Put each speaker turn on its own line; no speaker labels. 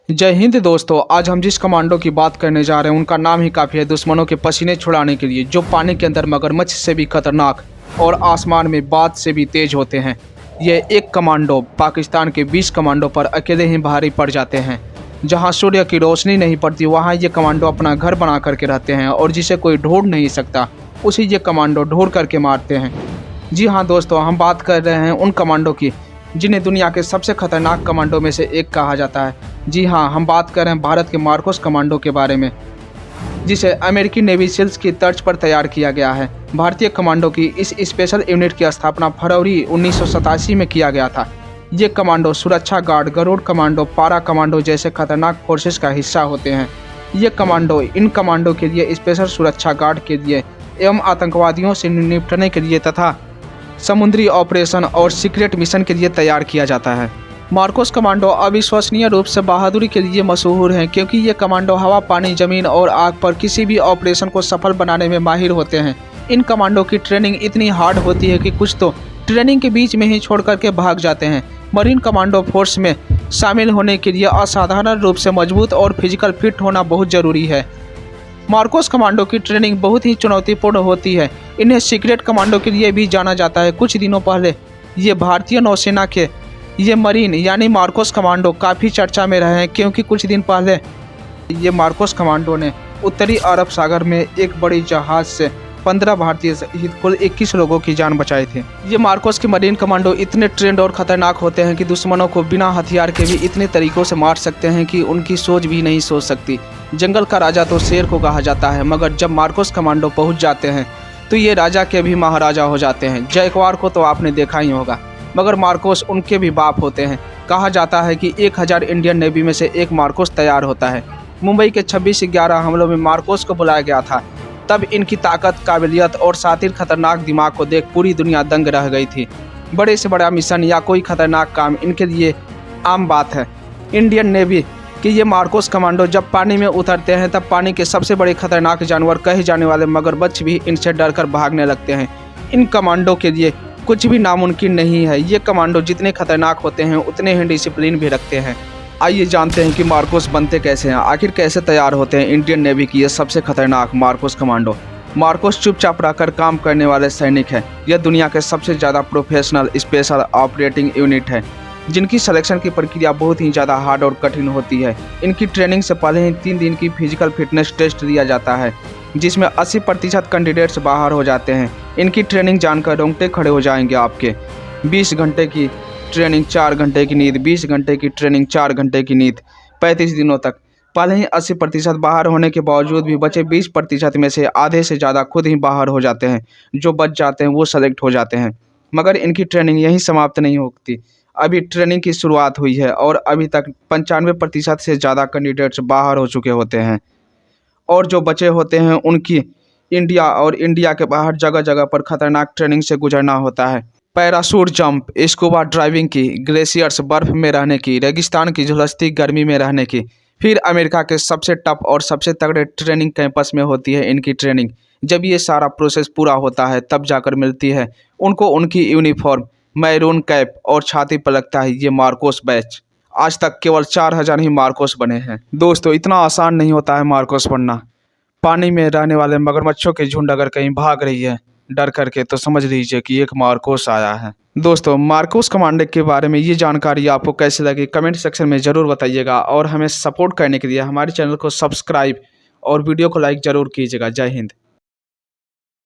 जय हिंद दोस्तों। आज हम जिस कमांडो की बात करने जा रहे हैं उनका नाम ही काफ़ी है दुश्मनों के पसीने छुड़ाने के लिए, जो पानी के अंदर मगरमच्छ से भी खतरनाक और आसमान में बाज से भी तेज होते हैं। ये एक कमांडो पाकिस्तान के 20 कमांडो पर अकेले ही भारी पड़ जाते हैं। जहां सूर्य की रोशनी नहीं पड़ती वहां ये कमांडो अपना घर बना करके रहते हैं और जिसे कोई ढूंढ नहीं सकता उसी ये कमांडो ढूंढ करके मारते हैं। जी हाँ दोस्तों, हम बात कर रहे हैं उन कमांडो की जिन्हें दुनिया के सबसे खतरनाक कमांडो में से एक कहा जाता है। जी हाँ, हम बात कर रहे हैं भारत के मार्कोस कमांडो के बारे में, जिसे अमेरिकी नेवी सील्स की तर्ज पर तैयार किया गया है। भारतीय कमांडो की इस स्पेशल यूनिट की स्थापना फरवरी 1987 में किया गया था। ये कमांडो सुरक्षा गार्ड, गरुड़ कमांडो, पारा कमांडो जैसे खतरनाक फोर्सेस का हिस्सा होते हैं। ये कमांडो इन कमांडो के लिए स्पेशल सुरक्षा गार्ड के लिए एवं आतंकवादियों से निपटने के लिए तथा समुद्री ऑपरेशन और सीक्रेट मिशन के लिए तैयार किया जाता है। मार्कोस कमांडो अविश्वसनीय रूप से बहादुरी के लिए मशहूर हैं, क्योंकि ये कमांडो हवा, पानी, जमीन और आग पर किसी भी ऑपरेशन को सफल बनाने में माहिर होते हैं। इन कमांडो की ट्रेनिंग इतनी हार्ड होती है कि कुछ तो ट्रेनिंग के बीच में ही छोड़ करके भाग जाते हैं। मरीन कमांडो फोर्स में शामिल होने के लिए असाधारण रूप से मजबूत और फिजिकल फिट होना बहुत जरूरी है। मार्कोस कमांडो की ट्रेनिंग बहुत ही चुनौतीपूर्ण होती है। इन्हें सीक्रेट कमांडो के लिए भी जाना जाता है। कुछ दिनों पहले ये भारतीय नौसेना के ये मरीन यानी मार्कोस कमांडो काफ़ी चर्चा में रहे हैं, क्योंकि कुछ दिन पहले ये मार्कोस कमांडो ने उत्तरी अरब सागर में एक बड़ी जहाज से 15 भारतीय सहित कुल 21 लोगों की जान बचाई थी। ये मार्कोस के मरीन कमांडो इतने ट्रेंड और खतरनाक होते हैं कि दुश्मनों को बिना हथियार के भी इतने तरीकों से मार सकते हैं कि उनकी सोच भी नहीं सोच सकती। जंगल का राजा तो शेर को कहा जाता है, मगर जब मार्कोस कमांडो पहुंच जाते हैं तो ये राजा के भी महाराजा हो जाते हैं। जयकवार को तो आपने देखा ही होगा, मगर मार्कोस उनके भी बाप होते हैं। कहा जाता है कि 1000 इंडियन नेवी में से एक मार्कोस तैयार होता है। मुंबई के 26/11 हमलों में मार्कोस को बुलाया गया था। तब इनकी ताकत, काबिलियत और सातिर खतरनाक दिमाग को देख पूरी दुनिया दंग रह गई थी। बड़े से बड़ा मिशन या कोई खतरनाक काम इनके लिए आम बात है। इंडियन नेवी कि ये मार्कोस कमांडो जब पानी में उतरते हैं तब पानी के सबसे बड़े खतरनाक जानवर कहे जाने वाले मगरमच्छ भी इनसे डरकर भागने लगते हैं। इन कमांडो के लिए कुछ भी नामुमकिन नहीं है। ये कमांडो जितने खतरनाक होते हैं उतने ही डिसिप्लिन भी रखते हैं। आइए जानते हैं कि मार्कोस बनते कैसे हैं, आखिर कैसे तैयार होते हैं इंडियन नेवी की ये सबसे खतरनाक मार्कोस कमांडो। मार्कोस चुपचाप रहकर काम करने वाले सैनिक हैं। यह दुनिया के सबसे ज़्यादा प्रोफेशनल स्पेशल ऑपरेटिंग यूनिट है, जिनकी सिलेक्शन की प्रक्रिया बहुत ही ज़्यादा हार्ड और कठिन होती है। इनकी ट्रेनिंग से पहले ही 3 दिन की फिजिकल फिटनेस टेस्ट दिया जाता है, जिसमें 80% कैंडिडेट्स बाहर हो जाते हैं। इनकी ट्रेनिंग जानकर रोंगटे खड़े हो जाएंगे आपके। 20 घंटे की ट्रेनिंग, 4 घंटे की नींद, 20 घंटे की ट्रेनिंग, 4 घंटे की नींद, 35 दिनों तक। पहले ही 80% बाहर होने के बावजूद भी बचे 20% में से आधे से ज़्यादा खुद ही बाहर हो जाते हैं। जो बच जाते हैं वो सेलेक्ट हो जाते हैं। मगर इनकी ट्रेनिंग यहीं समाप्त नहीं होती। अभी ट्रेनिंग की शुरुआत हुई है और अभी तक 95% से ज़्यादा कैंडिडेट्स बाहर हो चुके होते हैं, और जो बचे होते हैं उनकी इंडिया और इंडिया के बाहर जगह जगह पर खतरनाक ट्रेनिंग से गुजरना होता है। पैराशूट जंप, स्कूबा ड्राइविंग की, ग्लेशियर्स बर्फ़ में रहने की, रेगिस्तान की झुलसती गर्मी में रहने की, फिर अमेरिका के सबसे टफ और सबसे तगड़े ट्रेनिंग कैंपस में होती है इनकी ट्रेनिंग। जब ये सारा प्रोसेस पूरा होता है तब जाकर मिलती है उनको उनकी यूनिफॉर्म, मैरून कैप और छाती पर लगता है ये मार्कोस बैच। आज तक केवल 4000 ही मार्कोस बने हैं। दोस्तों, इतना आसान नहीं होता है मार्कोस बनना। पानी में रहने वाले मगरमच्छों की झुंड अगर कहीं भाग रही है डर करके तो समझ लीजिए कि एक मार्कोस आया है। दोस्तों, मार्कोस कमांडो के बारे में ये जानकारी आपको कैसी लगी कमेंट सेक्शन में ज़रूर बताइएगा, और हमें सपोर्ट करने के लिए हमारे चैनल को सब्सक्राइब और वीडियो को लाइक ज़रूर कीजिएगा। जय हिंद।